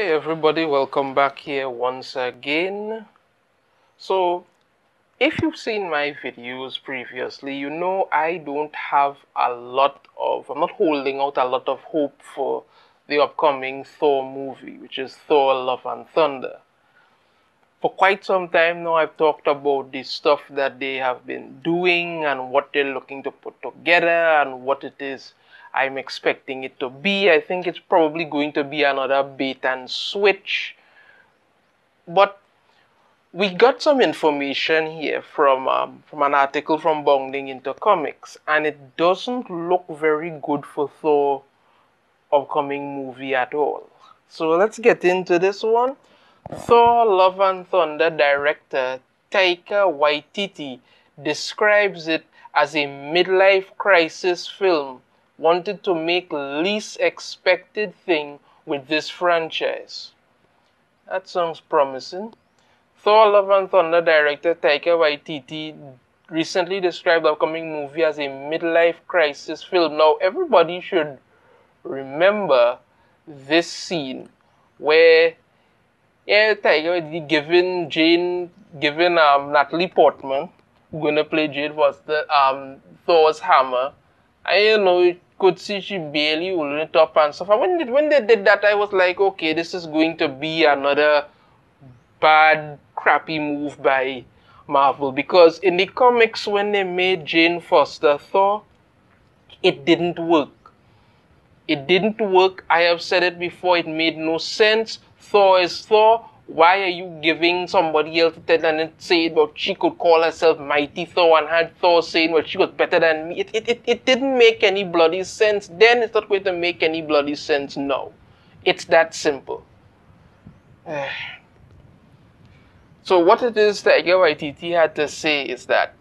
Hey everybody, welcome back here once again. So, if you've seen my videos previously, you know I don't have I'm not holding out a lot of hope for the upcoming Thor movie, which is Thor Love and Thunder. For quite some time now, I've talked about the stuff that they have been doing and what they're looking to put together and what it is I'm expecting it to be. I think it's probably going to be another bait and switch. But we got some information here from an article from Bounding into Comics, and it doesn't look very good for Thor upcoming movie at all. So let's get into this one. Thor Love and Thunder director Taika Waititi describes it as a midlife crisis film, wanted to make least expected thing with this franchise. That sounds promising. Thor Love and Thunder director Taika Waititi recently described the upcoming movie as a midlife crisis film. Now, everybody should remember this scene where Taika Waititi giving Natalie Portman, who's gonna play Jade Foster, Thor's hammer. You could see she barely holding it up and stuff. And when they did that, I was like, okay, this is going to be another bad, crappy move by Marvel, because in the comics, when they made Jane Foster Thor, it didn't work. It didn't work. I have said it before. It made no sense. Thor is Thor. Why are you giving somebody else to tell and say about she could call herself Mighty Thor and had Thor saying, well, she was better than me? It didn't make any bloody sense. Then it's not going to make any bloody sense now. It's that simple. So what it is that Taika Waititi had to say is that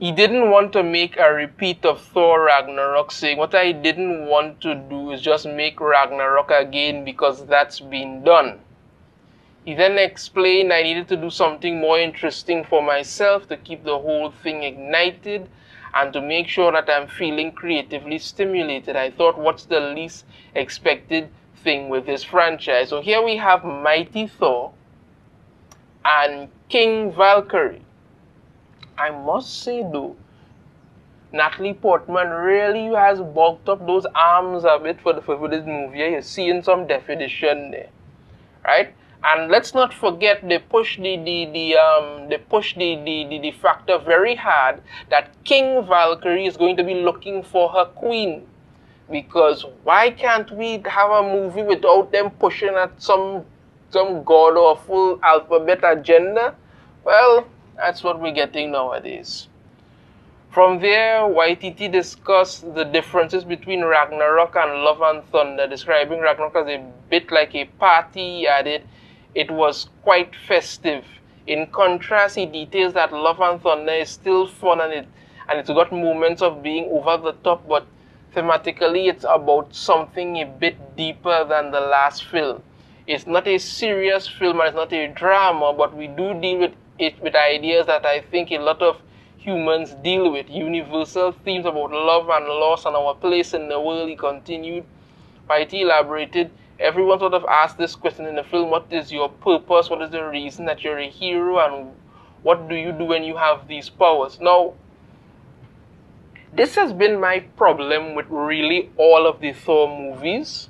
he didn't want to make a repeat of Thor Ragnarok, saying what I didn't want to do is just make Ragnarok again because that's been done. He then explained I needed to do something more interesting for myself to keep the whole thing ignited and to make sure that I'm feeling creatively stimulated. I thought, what's the least expected thing with this franchise? So here we have Mighty Thor and King Valkyrie. I must say though, Natalie Portman really has bulked up those arms a bit for this movie. You're seeing some definition there, right? And let's not forget they push the factor very hard that King Valkyrie is going to be looking for her queen. Because why can't we have a movie without them pushing at some god or full alphabet agenda? Well, that's what we're getting nowadays. From there, Waititi discussed the differences between Ragnarok and Love and Thunder, describing Ragnarok as a bit like a party. He added, it was quite festive. In contrast, he details that Love and Thunder is still fun and it's got moments of being over the top, but thematically it's about something a bit deeper than the last film. It's not a serious film and it's not a drama, but we do deal with it with ideas that I think a lot of humans deal with. Universal themes about love and loss and our place in the world, he continued. Waititi elaborated, everyone sort of asked this question in the film, what is your purpose? What is the reason that you're a hero? And what do you do when you have these powers? Now, this has been my problem with really all of the Thor movies.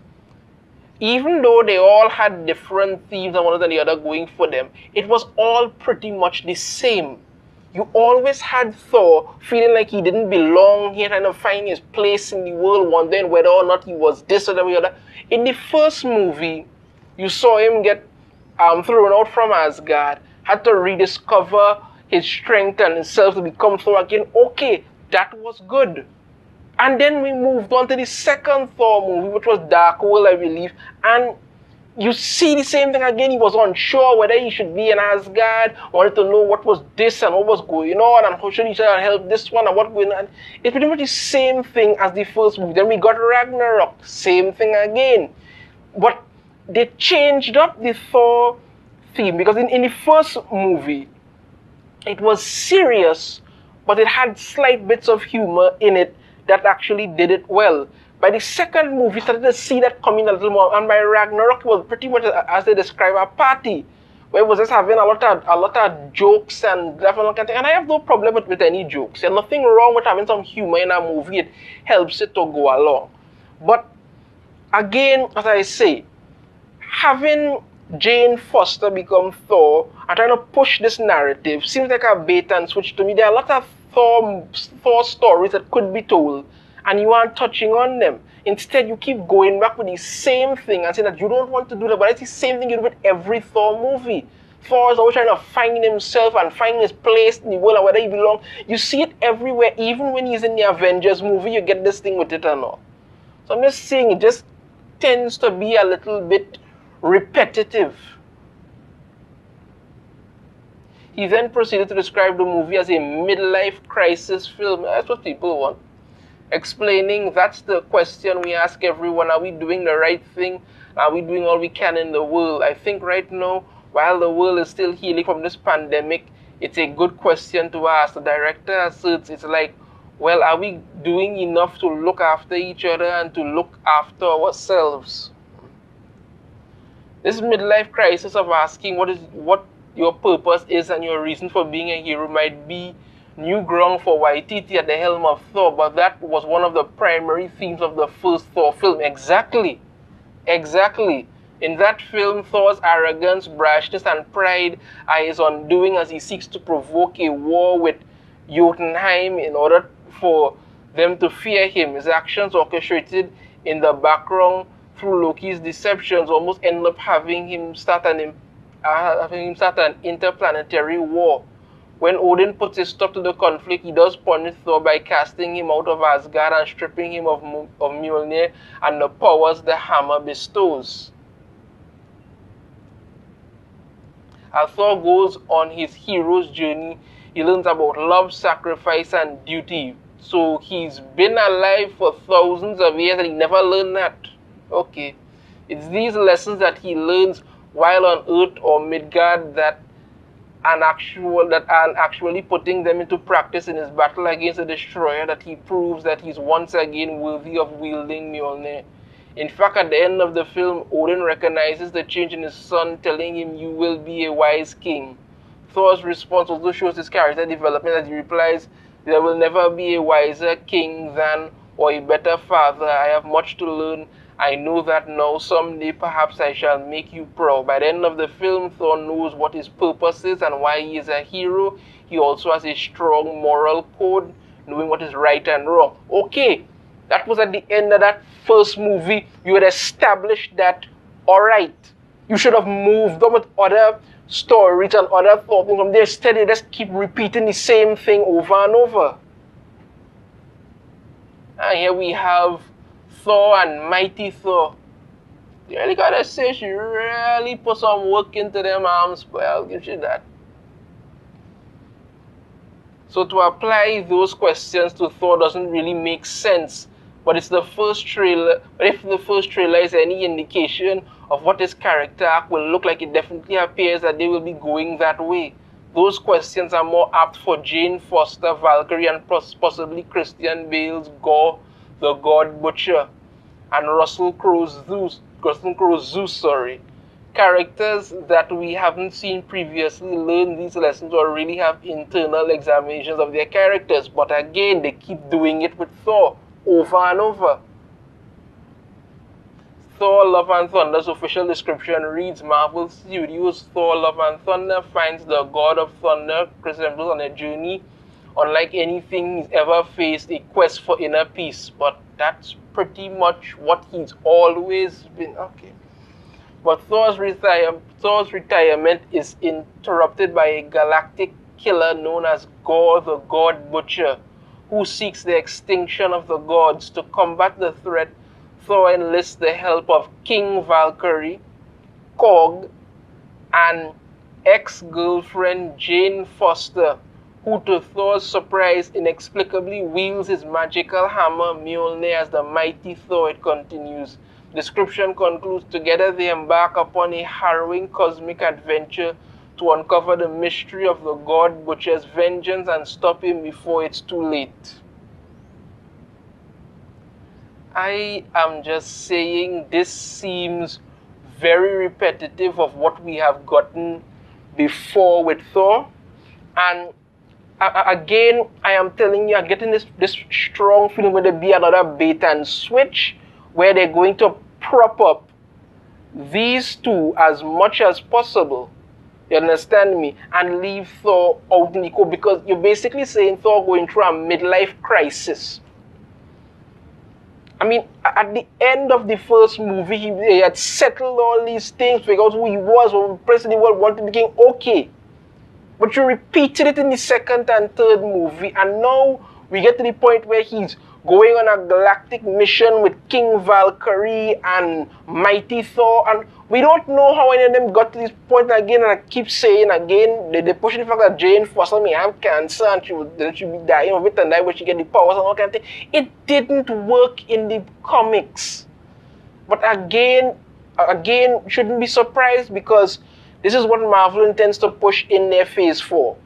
Even though they all had different themes and one than the other going for them, it was all pretty much the same. You always had Thor feeling like he didn't belong here, trying to find his place in the world, wondering whether or not he was this or that or the other. In the first movie, you saw him get thrown out from Asgard, had to rediscover his strength and himself to become Thor again. Okay, that was good. And then we moved on to the second Thor movie, which was Dark World, I believe. And you see the same thing again. He was unsure whether he should be in Asgard, wanted to know what was this and what was going on, and how should he try to help this one and what going on. It's pretty much the same thing as the first movie. Then we got Ragnarok, same thing again. But they changed up the Thor theme, because in the first movie, it was serious, but it had slight bits of humor in it that actually did it well. By the second movie, started to see that coming a little more, and by Ragnarok, it was pretty much as they describe a party, where it was just having a lot of jokes and that kind of thing. And I have no problem with any jokes. There's nothing wrong with having some humor in a movie. It helps it to go along. But again, as I say, having Jane Foster become Thor and trying to push this narrative seems like a bait and switch to me. There are a lot of Thor stories that could be told, and you aren't touching on them. Instead, you keep going back with the same thing and saying that you don't want to do that, but it's the same thing you do with every Thor movie. Thor is always trying to find himself and find his place in the world and whether he belongs. You see it everywhere, even when he's in the Avengers movie, you get this thing with it and all. So I'm just saying, it just tends to be a little bit repetitive. He then proceeded to describe the movie as a midlife crisis film. That's what people want. Explaining that's the question we ask everyone. Are we doing the right thing? Are we doing all we can in the world? I think right now, while the world is still healing from this pandemic, it's a good question to ask. The director asserts it's like, well, are we doing enough to look after each other and to look after ourselves? This midlife crisis of asking what your purpose is and your reason for being a hero might be new ground for Waititi at the helm of Thor, but that was one of the primary themes of the first Thor film. Exactly. In that film, Thor's arrogance, brashness, and pride are his undoing as he seeks to provoke a war with Jotunheim in order for them to fear him. His actions, orchestrated in the background through Loki's deceptions, almost end up having him start an interplanetary war. When Odin puts a stop to the conflict, he does punish Thor by casting him out of Asgard and stripping him of Mjolnir and the powers the hammer bestows. As Thor goes on his hero's journey, he learns about love, sacrifice, and duty. So he's been alive for thousands of years and he never learned that. Okay. It's these lessons that he learns while on Earth or Midgard that are actually putting them into practice in his battle against the Destroyer, that he proves that he's once again worthy of wielding Mjolnir. In fact, at the end of the film, Odin recognizes the change in his son, telling him, "You will be a wise king." Thor's response also shows his character development as he replies, "There will never be a wiser king than or a better father. I have much to learn. I know that now. Someday perhaps I shall make you proud." By the end of the film, Thor knows what his purpose is and why he is a hero. He also has a strong moral code, knowing what is right and wrong. Okay, that was at the end of that first movie. You had established that, all right, you should have moved on with other stories and other thoughts from there. Instead, they just keep repeating the same thing over and over. And here we have Thor and Mighty Thor. You really gotta say she really put some work into them arms, but I'll give you that. So to apply those questions to Thor doesn't really make sense. But it's the first trailer. But if the first trailer is any indication of what his character arc will look like, it definitely appears that they will be going that way. Those questions are more apt for Jane Foster, Valkyrie, and possibly Christian Bale's Gore, the God Butcher, and Russell Crowe's Zeus, Characters that we haven't seen previously learn these lessons or really have internal examinations of their characters. But again, they keep doing it with Thor over and over. Thor Love and Thunder's official description reads, Marvel Studios' Thor Love and Thunder finds the God of Thunder, Chris Hemsworth, on a journey unlike anything he's ever faced, a quest for inner peace. But that's pretty much what he's always been. Okay. But Thor's retirement is interrupted by a galactic killer known as Gore the God Butcher, who seeks the extinction of the gods. To combat the threat, Thor enlists the help of King Valkyrie, Korg, and ex-girlfriend Jane Foster, who to Thor's surprise inexplicably wields his magical hammer Mjolnir as the mighty Thor. It continues. Description concludes, together they embark upon a harrowing cosmic adventure to uncover the mystery of the God Butcher's vengeance and stop him before it's too late. I am just saying this seems very repetitive of what we have gotten before with Thor. And again, I am telling you, I'm getting this strong feeling where there be another bait and switch where they're going to prop up these two as much as possible. You understand me? And leave Thor out in the cold, because you're basically saying Thor going through a midlife crisis. I mean, at the end of the first movie, he had settled all these things, figured out who he was, what the president of the world wanted to be king. Okay. But you repeated it in the second and third movie, and now we get to the point where he's going on a galactic mission with King Valkyrie and Mighty Thor, and we don't know how any of them got to this point again. And I keep saying again, they're pushing the fact that Jane Foster may have cancer and she be dying of it and die when she get the powers and all kind of thing. It didn't work in the comics. But again, shouldn't be surprised, because this is what Marvel intends to push in their Phase 4.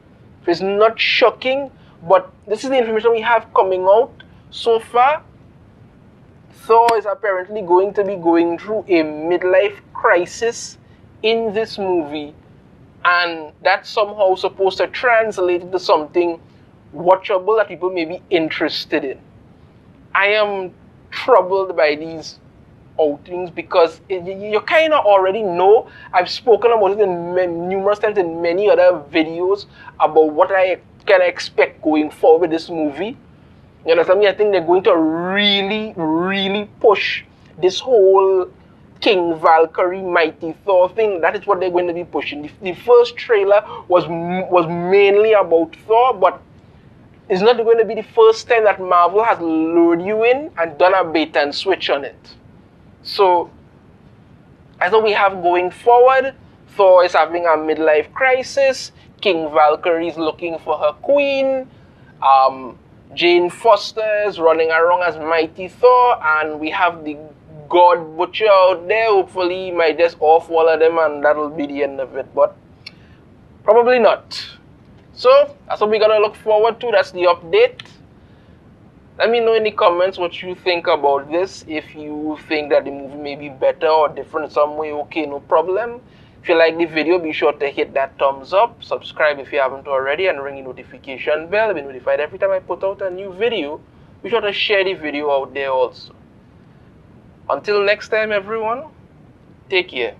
It's not shocking, but this is the information we have coming out so far. Thor is apparently going to be going through a midlife crisis in this movie, and that's somehow supposed to translate into something watchable that people may be interested in. I am troubled by these outings, because you kind of already know. I've spoken about it in numerous times in many other videos about what I can expect going forward with this movie. You understand me? I think they're going to really, really push this whole King Valkyrie, Mighty Thor thing. That is what they're going to be pushing. The first trailer was mainly about Thor, but it's not going to be the first time that Marvel has lured you in and done a bait and switch on it. So, as we have going forward, Thor is having a midlife crisis, King Valkyrie is looking for her queen, Jane Foster is running around as Mighty Thor, and we have the God Butcher out there. Hopefully he might just off all of them and that'll be the end of it, but probably not. So, that's what we're going to look forward to. That's the update. Let me know in the comments what you think about this. If you think that the movie may be better or different in some way, okay, no problem. If you like the video, be sure to hit that thumbs up, subscribe if you haven't already, and ring the notification bell to be notified every time I put out a new video. Be sure to share the video out there also. Until next time, everyone, take care.